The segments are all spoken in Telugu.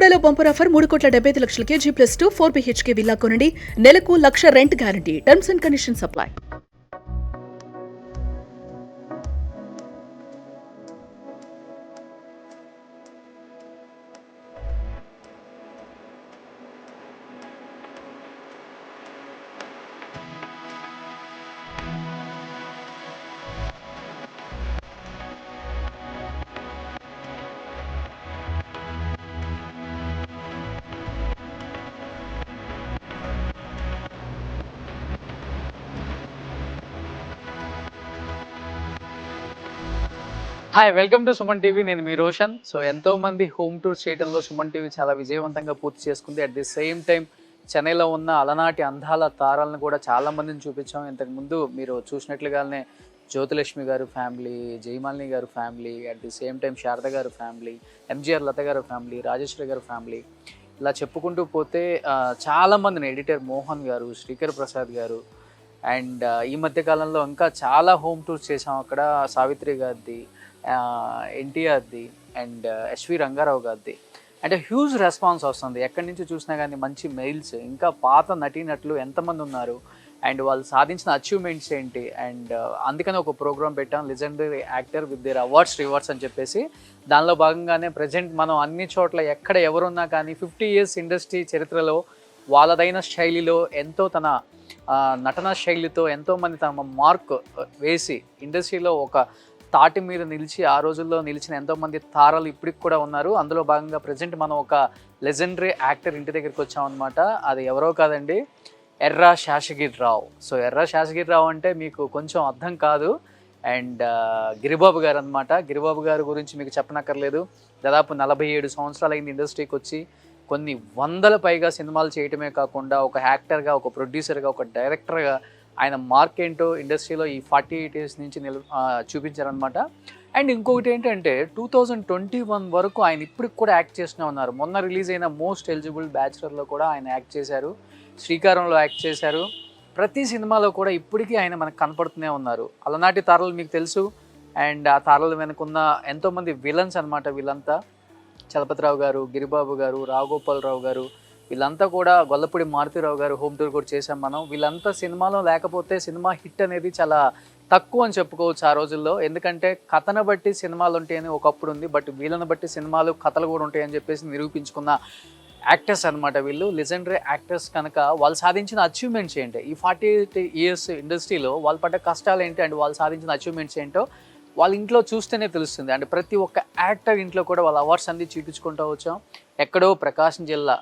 బెల్లంకొండలో bumper offer 3,75,00,000 G+2 4 BHK villa కొనండి. నెలకు 1,00,000 rent guarantee. Terms and conditions apply. Hi, welcome to Suman TV. నేను మీ రోషన్. సో ఎంతో మంది హోమ్ టూర్ చేయడంలో సుమన్ టీవీ చాలా విజయవంతంగా పూర్తి చేసుకుంది. అట్ ది సేమ్ టైం చెన్నైలో ఉన్న అలనాటి అందాల తారాలను కూడా చాలా మందిని చూపించాం. ఇంతకుముందు మీరు చూసినట్లుగానే జ్యోతిలక్ష్మి గారు ఫ్యామిలీ, జయమాలిని గారు family, at the same time Sharada గారు ఫ్యామిలీ, ఎంజీఆర్ లత గారు ఫ్యామిలీ, రాజేశ్వరి గారు ఫ్యామిలీ, ఇలా చెప్పుకుంటూ పోతే చాలామందిని, ఎడిటర్ మోహన్ గారు, శ్రీకర్ ప్రసాద్ గారు, అండ్ ఈ మధ్య కాలంలో ఇంకా చాలా హోమ్ టూర్స్ చేసాం. అక్కడ సావిత్రి గారిది, ఎన్టీఆర్ది, అండ్ ఎస్వి రంగారావు గారిది. అంటే హ్యూజ్ రెస్పాన్స్ వస్తుంది. ఎక్కడి నుంచి చూసినా కానీ మంచి మెయిల్స్. ఇంకా పాత నటీనటులు ఎంతమంది ఉన్నారు అండ్ వాళ్ళు సాధించిన అచీవ్మెంట్స్ ఏంటి, అండ్ అందుకని ఒక ప్రోగ్రామ్ పెట్టాం, legendary actor with their awards rewards అని చెప్పేసి. దానిలో భాగంగానే ప్రజెంట్ మనం అన్ని చోట్ల ఎక్కడ ఎవరున్నా కానీ 50 years ఇండస్ట్రీ చరిత్రలో వాళ్ళదైన శైలిలో ఎంతో తన నటన శైలితో ఎంతోమంది తమ మార్క్ వేసి ఇండస్ట్రీలో ఒక తాటి మీద నిలిచి ఆ రోజుల్లో నిలిచిన ఎంతోమంది తారలు ఇప్పటికి కూడా ఉన్నారు. అందులో భాగంగా ప్రజెంట్ మనం ఒక లెజెండరీ యాక్టర్ ఇంటి దగ్గరికి వచ్చామన్నమాట. అది ఎవరో కాదండి, ఎర్రా శేషగిరిరావు. సో ఎర్రా శేషగిరిరావు అంటే మీకు కొంచెం అర్థం కాదు. అండ్ గిరిబాబు గారు అనమాట. గిరిబాబు గారి గురించి మీకు చెప్పనక్కర్లేదు. దాదాపు 47 సంవత్సరాలు అయింది ఇండస్ట్రీకి వచ్చి. కొన్ని వందల పైగా సినిమాలు చేయటమే కాకుండా ఒక యాక్టర్గా, ఒక ప్రొడ్యూసర్గా, ఒక డైరెక్టర్గా ఆయన మార్క్ ఏంటో ఇండస్ట్రీలో ఈ 48 years నుంచి చూపించారనమాట. అండ్ ఇంకొకటి ఏంటంటే 2021 వరకు ఆయన ఇప్పటికి కూడా యాక్ట్ చేస్తూనే ఉన్నారు. మొన్న రిలీజ్ అయిన మోస్ట్ ఎలిజిబుల్ బ్యాచులర్లో కూడా ఆయన యాక్ట్ చేశారు, శ్రీకారంలో యాక్ట్ చేశారు. ప్రతి సినిమాలో కూడా ఇప్పటికీ ఆయన మనకు కనపడుతూనే ఉన్నారు. అలనాటి తారలు మీకు తెలుసు. అండ్ ఆ తారలు వెనుకున్న ఎంతోమంది విలన్స్ అనమాట. వీళ్ళంతా చలపతిరావు గారు, గిరిబాబు గారు, రావుగోపాలరావు గారు, వీళ్ళంతా కూడా, గొల్లపూడి మారుతిరావు గారు హోమ్ టూర్ కూడా చేసాం మనం. వీళ్ళంతా సినిమాలో లేకపోతే సినిమా హిట్ అనేది చాలా తక్కువ అని చెప్పుకోవచ్చు ఆ రోజుల్లో. ఎందుకంటే కథను బట్టి సినిమాలు ఉంటాయని ఒకప్పుడు ఉంది, బట్ వీళ్ళని బట్టి సినిమాలు కథలు కూడా ఉంటాయని చెప్పేసి నిరూపించుకున్న యాక్టర్స్ అనమాట వీళ్ళు, లెజెండరీ యాక్టర్స్. కనుక వాళ్ళు సాధించిన అచీవ్మెంట్స్ ఏంటి, ఈ 48 years ఇండస్ట్రీలో వాళ్ళు పడ్డ కష్టాలు ఏంటి, అండ్ వాళ్ళు సాధించిన అచీవ్మెంట్స్ ఏంటో వాళ్ళ ఇంట్లో చూస్తేనే తెలుస్తుంది. అండ్ ప్రతి ఒక్క యాక్టర్ ఇంట్లో కూడా వాళ్ళ అవార్డ్స్ అన్ని చూపించుకుంటూ వచ్చాం. ఎక్కడో ప్రకాశం జిల్లా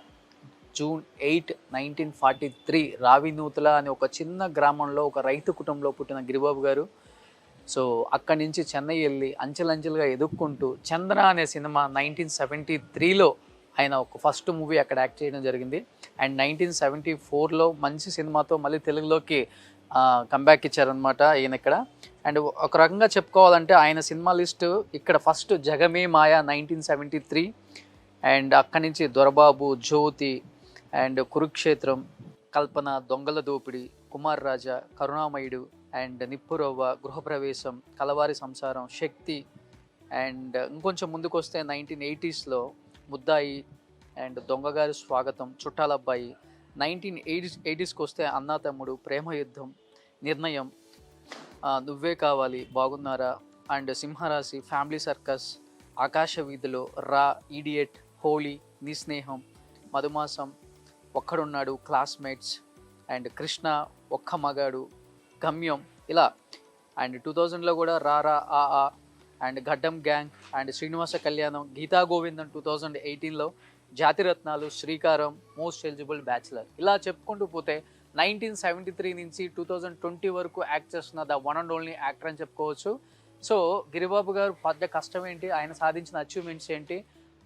June 8, 1943 రావినూతల అనే ఒక చిన్న గ్రామంలో ఒక రైతు కుటుంబంలో పుట్టిన గిరిబాబు గారు. సో అక్కడి నుంచి చెన్నై వెళ్ళి అంచెలంచెలుగా ఎదుక్కుంటూ చంద్ర అనే సినిమా 1973లో ఆయన ఒక ఫస్ట్ మూవీ అక్కడ యాక్ట్ చేయడం జరిగింది. అండ్ 1974లో మంచి సినిమాతో మళ్ళీ తెలుగులోకి కంబ్యాక్ ఇచ్చారనమాట ఈయన ఇక్కడ. అండ్ ఒక రకంగా చెప్పుకోవాలంటే ఆయన సినిమా లిస్టు ఇక్కడ ఫస్ట్ జగమే మాయ 1973, అండ్ అక్కడి నుంచి దొరబాబు, జ్యోతి, అండ్ కురుక్షేత్రం, కల్పన, దొంగల దోపిడి, కుమార్ రాజా, కరుణామయుడు, అండ్ నిప్పురవ్వ, గృహప్రవేశం, కలవారి సంసారం, శక్తి, అండ్ ఇంకొంచెం ముందుకు వస్తే 1980sలో ముద్దాయి, అండ్ దొంగగారి స్వాగతం, చుట్టాలబ్బాయి. 1980sకి వస్తే అన్నా తమ్ముడు, ప్రేమ యుద్ధం, నిర్ణయం, నువ్వే కావాలి, బాగున్నారా, అండ్ సింహరాశి, ఫ్యామిలీ సర్కస్, ఆకాశ వీధిలో, రా, ఈడియట్, హోలీ, నీ స్నేహం, మధుమాసం, ఒక్కడున్నాడు, క్లాస్మేట్స్, అండ్ కృష్ణ, ఒక్క మగాడు, గమ్యం, ఇలా. అండ్ 2000లో కూడా రారా, ఆ, అండ్ గడ్డం గ్యాంగ్, అండ్ శ్రీనివాస కళ్యాణం, గీతా గోవిందం 2018లో, జాతిరత్నాలు, శ్రీకారం, మోస్ట్ ఎలిజిబుల్ బ్యాచులర్. ఇలా చెప్పుకుంటూ పోతే 1973 నుంచి 2020 వరకు యాక్ట్ చేస్తున్న the one and only actor అని చెప్పుకోవచ్చు. సో గిరిబాబు గారు పడ్డ కష్టం ఏంటి, ఆయన సాధించిన అచీవ్మెంట్స్ ఏంటి,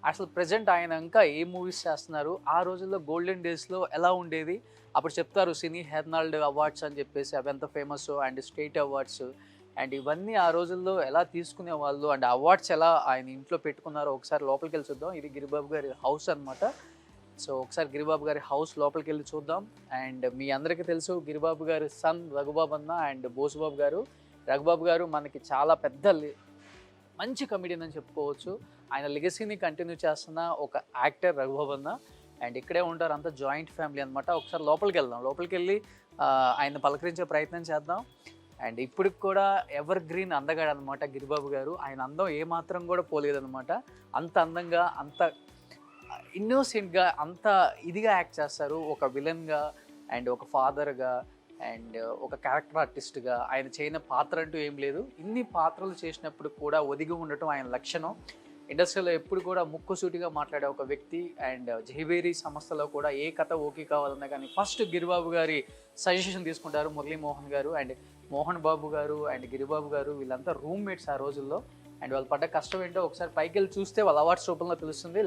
అసలు ప్రజెంట్ ఆయన ఇంకా ఏ మూవీస్ చేస్తున్నారు, ఆ రోజుల్లో గోల్డెన్ డేస్లో ఎలా ఉండేది, అప్పుడు చెప్తారు సినీ హెర్నాల్డ్ అవార్డ్స్ అని చెప్పేసి, అవి ఎంత famous, and state awards, and ఇవన్నీ ఆ రోజుల్లో ఎలా తీసుకునే వాళ్ళు, అండ్ అవార్డ్స్ ఎలా ఆయన ఇంట్లో పెట్టుకున్నారో ఒకసారి లోపలికి వెళ్ళి చూద్దాం. ఇది గిరిబాబు గారి హౌస్ అనమాట. సో ఒకసారి గిరిబాబు గారి హౌస్ లోపలికి వెళ్ళి చూద్దాం. అండ్ మీ అందరికీ తెలుసు గిరిబాబు గారి సన్ రఘుబాబు అన్న అండ్ బోసుబాబు గారు. రఘుబాబు గారు మనకి చాలా పెద్ద మంచి కమెడియన్ అని చెప్పుకోవచ్చు. ఆయన లెగసీని కంటిన్యూ చేస్తున్న ఒక యాక్టర్ రఘుబాబన్న. అండ్ ఇక్కడే ఉంటారు, అంతా జాయింట్ ఫ్యామిలీ అనమాట. ఒకసారి లోపలికి వెళ్దాం, లోపలికి వెళ్ళి ఆయన పలకరించే ప్రయత్నం చేద్దాం. అండ్ ఇప్పటికి కూడా ఎవర్ గ్రీన్ అందగాడు అనమాట గిరిబాబు గారు. ఆయన అందం ఏమాత్రం కూడా పోలేదన్నమాట. అంత అందంగా, అంత ఇన్నోసెంట్గా, అంత ఇదిగా యాక్ట్ చేస్తారు. ఒక విలన్గా అండ్ ఒక ఫాదర్గా అండ్ ఒక క్యారెక్టర్ ఆర్టిస్ట్గా ఆయన చేయని పాత్ర అంటూ ఏం లేదు. ఇన్ని పాత్రలు చేసినప్పుడు కూడా ఒదిగి ఉండటం ఆయన లక్షణం. ఇండస్ట్రీలో ఎప్పుడు కూడా ముక్కుసూటిగా మాట్లాడే ఒక వ్యక్తి. అండ్ జైవేరి సంస్థలో కూడా ఏ కథ ఓకే కావాలన్నా కానీ ఫస్ట్ గిరిబాబు గారి సజెషన్ తీసుకుంటారు మురళీమోహన్ గారు. అండ్ మోహన్ బాబు గారు అండ్ గిరిబాబు గారు వీళ్ళంతా రూమ్మేట్స్ ఆ రోజుల్లో. అండ్ వాళ్ళు పడ్డ కష్టం ఏంటో ఒకసారి పైకి వెళ్ళి చూస్తే వాళ్ళ అవార్డ్స్ రూపంలో తెలుస్తుంది.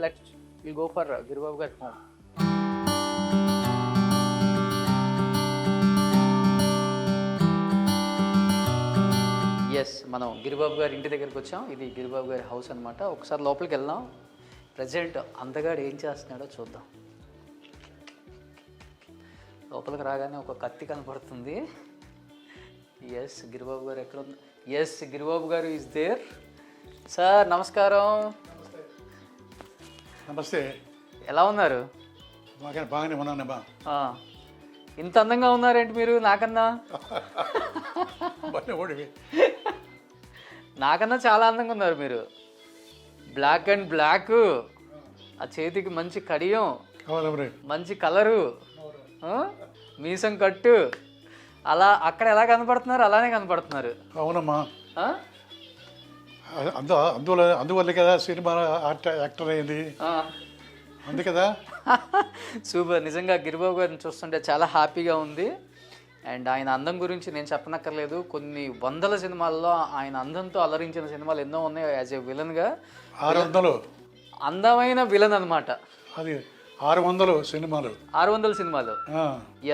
విల్ గో ఫర్ గిరిబాబు గారి హోమ్. ఎస్, మనం గిరిబాబు గారి ఇంటి దగ్గరికి వచ్చాం. ఇది గిరిబాబు గారి హౌస్ అనమాట. ఒకసారి లోపలికి వెళ్దాం. ప్రజెంట్ అందగాడు ఏం చేస్తున్నాడో చూద్దాం. లోపలికి రాగానే ఒక కత్తి కనపడుతుంది. ఎస్, గిరిబాబు గారు ఎక్కడ ఉంది? ఎస్, గిరిబాబు గారు ఈజ్ దేర్. సార్ నమస్కారం. నమస్తే. ఎలా ఉన్నారు? బాగానే ఉన్నానమ్మా. ఇంత అందంగా ఉన్నారేంటి మీరు నాకన్నా? నాకన్నా చాలా అందంగా ఉన్నారు మీరు. బ్లాక్ అండ్ బ్లాక్, ఆ చేతికి మంచి కడియం, మంచి కలరు, మీసం కట్టు, అలా అక్కడ ఎలా కనపడుతున్నారు అలానే కనపడుతున్నారు. అవునమ్మా. అందువల్లే కదా సినిమా యాక్టర్ అయింది, అంతే కదా. సూపర్. నిజంగా గిరిబాబు గారిని చూస్తుంటే చాలా హ్యాపీగా ఉంది. అండ్ ఆయన అందం గురించి నేను చెప్పనక్కర్లేదు. కొన్ని వందల సినిమాల్లో ఆయన అందంతో అలరించిన సినిమాలు ఎన్నో ఉన్నాయి. యాజ్ ఏ విలన్గా 600 అందమైన విలన్ అనమాట. అది 600 సినిమాలు.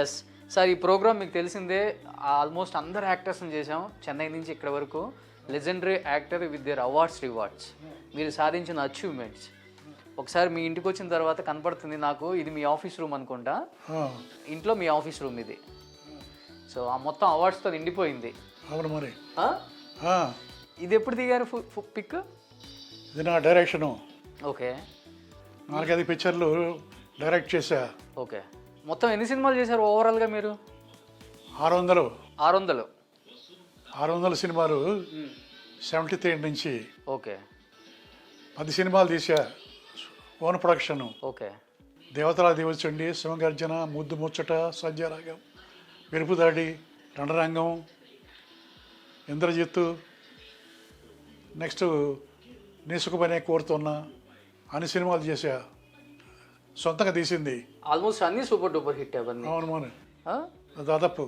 ఎస్ సార్, ఈ ప్రోగ్రామ్ మీకు తెలిసిందే. ఆల్మోస్ట్ అందరు యాక్టర్స్ని చేసాం చెన్నై నుంచి ఇక్కడ వరకు. Legendary actor with their awards rewards, మీరు సాధించిన అచీవ్మెంట్స్. ఒకసారి మీ ఇంటికి వచ్చిన తర్వాత కనపడుతుంది నాకు, ఇది మీ ఆఫీస్ రూమ్ అనుకుంటా. ఇంట్లో మీ ఆఫీస్ రూమ్ ఇది. సో ఆ మొత్తం అవార్డ్స్తో నిండిపోయింది. అవును మరి. ఇది ఎప్పుడు దిగారు పిక్? ఇది నా డైరెక్షను. ఓకే. 4-5 పిక్చర్లు డైరెక్ట్ చేశా. ఓకే. మొత్తం ఎన్ని సినిమాలు చేశారు ఓవరాల్గా మీరు? 600 సినిమాలు 73 నుంచి. ఓకే. 10 సినిమాలు తీసా ఓన్ ప్రొడక్షన్. ఓకే. దేవతలా దేవచండి, శివగర్జన, ముద్దు ముచ్చట, సంధ్యారాగం, మెరుపుదాడి, రణరంగం, ఇంద్రజిత్తు, నెక్స్ట్ నీసుకుపనే కోరుతున్నా, అన్ని సినిమాలు చేశా. సొంతంగా తీసింది. ఆల్మోస్ట్ అన్ని సూపర్ డూపర్ హిట్ అవన్నీ. అవును మోని, దాదాపు.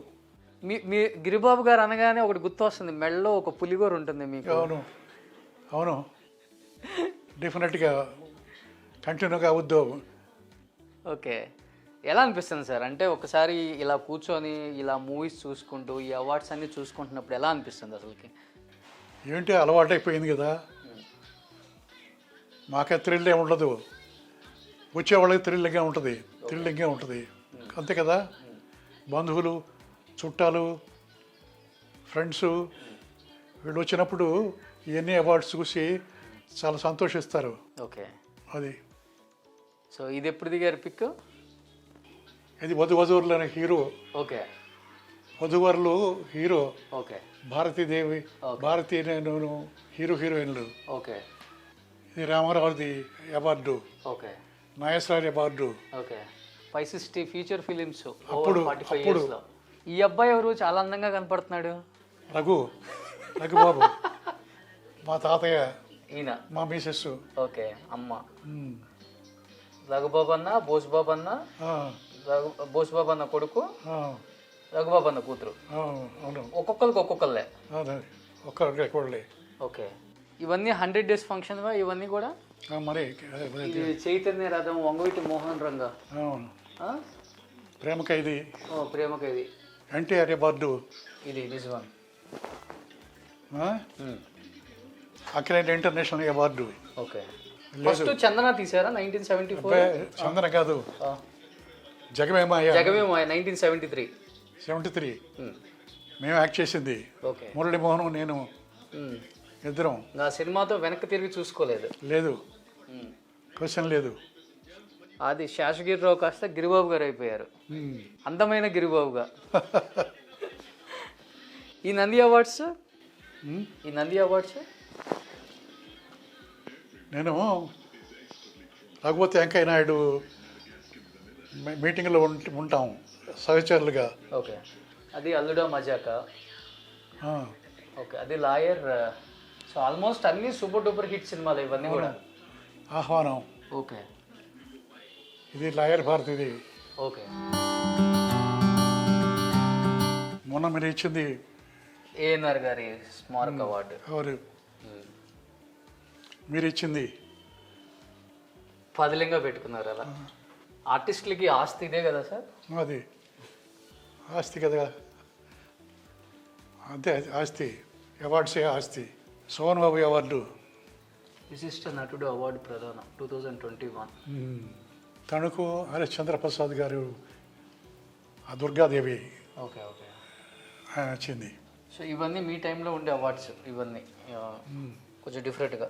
మీ గిరిబాబు గారు అనగానే ఒకటి గుర్తు వస్తుంది, మెడలో ఒక పులిగోర ఉంటుంది మీకు. అవును డెఫినెట్గా కంటిన్యూగా అవుద్దు. ఓకే. ఎలా అనిపిస్తుంది సార్? అంటే ఒకసారి ఇలా కూర్చొని ఇలా మూవీస్ చూసుకుంటూ ఈ అవార్డ్స్ అన్నీ చూసుకుంటున్నప్పుడు ఎలా అనిపిస్తుంది అసలుకి? ఏంటి అలవాటు అయిపోయింది కదా, మాకే థ్రిల్ ఏమి ఉండదు, వచ్చేవాళ్ళకి థ్రిల్లింగ్గా ఉంటుంది అంతే కదా. బంధువులు, చుట్టాలు, ఫ్రెండ్స్ వీళ్ళు వచ్చినప్పుడు ఇవన్నీ అవార్డ్స్ చూసి చాలా సంతోషిస్తారు. ఓకే. అది. సో ఇది ఎప్పుడు దిగారు పిక్? ఇది వధువరులనే హీరో. ఓకే. వధువరులు హీరో. ఓకే. భారతీదేవి, భారతీ నేను హీరోయిన్లు. ఓకే. ఇది రామారావుది award. Okay. Nageswari award. Okay. 560 feature films అప్పుడు. ఈ అబ్బాయి ఎవరు చాలా అందంగా కనపడుతున్నాడు? రఘుబాబు మా తాతయ్య, ఈయన మా మిసెస్. ఓకే. అమ్మ రఘుబాబు అన్న, బోసుబాబు అన్న, బోసుబాబు అన్న కొడుకు, రఘుబాబు అన్న కూతురు. ఒక్కొక్కళ్ళే. ఓకే. ఇవన్నీ 100 days ఫంక్షన్ ఇవన్నీ కూడా మరి. చైతన్య రథం, వంగవీటి మోహన్ రంగ, ప్రేమ ఖైదీ, ఎన్టీఆర్ అవార్డు, ఇది నిజం, అఖిలేంటి ఇంటర్నేషనల్ అవార్డు. ఓకే. ఫస్ట్ చందన తీసారా 1974? చందన కాదు, జగమేమాయ 1973 మేము యాక్ట్ చేసింది. మురళీమోహన్, నేను ఇద్దరం. నా సినిమాతో వెనక్కి తిరిగి చూసుకోలేదు. లేదు, క్వశ్చన్ లేదు. అది శేషగిరిరావు కాస్త గిరిబాబు గారు అయిపోయారు, అందమైన గిరిబాబుగా. ఈ నంది అవార్డ్స్, ఈ నంది అవార్డ్స్ నేను రఘుపతి వెంకయ్య నాయుడు మీటింగ్లో ఉంటాం సహచరులుగా. ఓకే, అది అల్లుడా మజాక. ఆ, ఓకే, అది లాయర్. సో ఆల్మోస్ట్ అన్ని సూపర్ డూపర్ హిట్ సినిమాలు ఇవన్నీ కూడా. ఆహ్వానం, ఓకే ఇది లాయర్ భారతిది. ఓకే. మొన్న మీరు ఇచ్చింది ఏఎన్ఆర్ గారి స్మారక అవార్డు. ఎవరు మీరు ఇచ్చింది? పదిలంగా పెట్టుకున్నారు అలా. ఆర్టిస్టులకి ఆస్తి ఇదే కదా సార్? అది ఆస్తి కదా, అంతే ఆస్తి. అవార్డ్సే ఆస్తి. సోహన్ బాబు అవార్డు, విశిష్ట నటుడు అవార్డు ప్రదానం 2021. తణుకు హరిశ్చంద్ర ప్రసాద్ గారు, ఆ దుర్గాదేవి ఓకే ఓకే. ఆయన వచ్చింది. సో ఇవన్నీ మీ టైంలో ఉండే అవార్డ్స్, ఇవన్నీ కొంచెం డిఫరెంట్గా.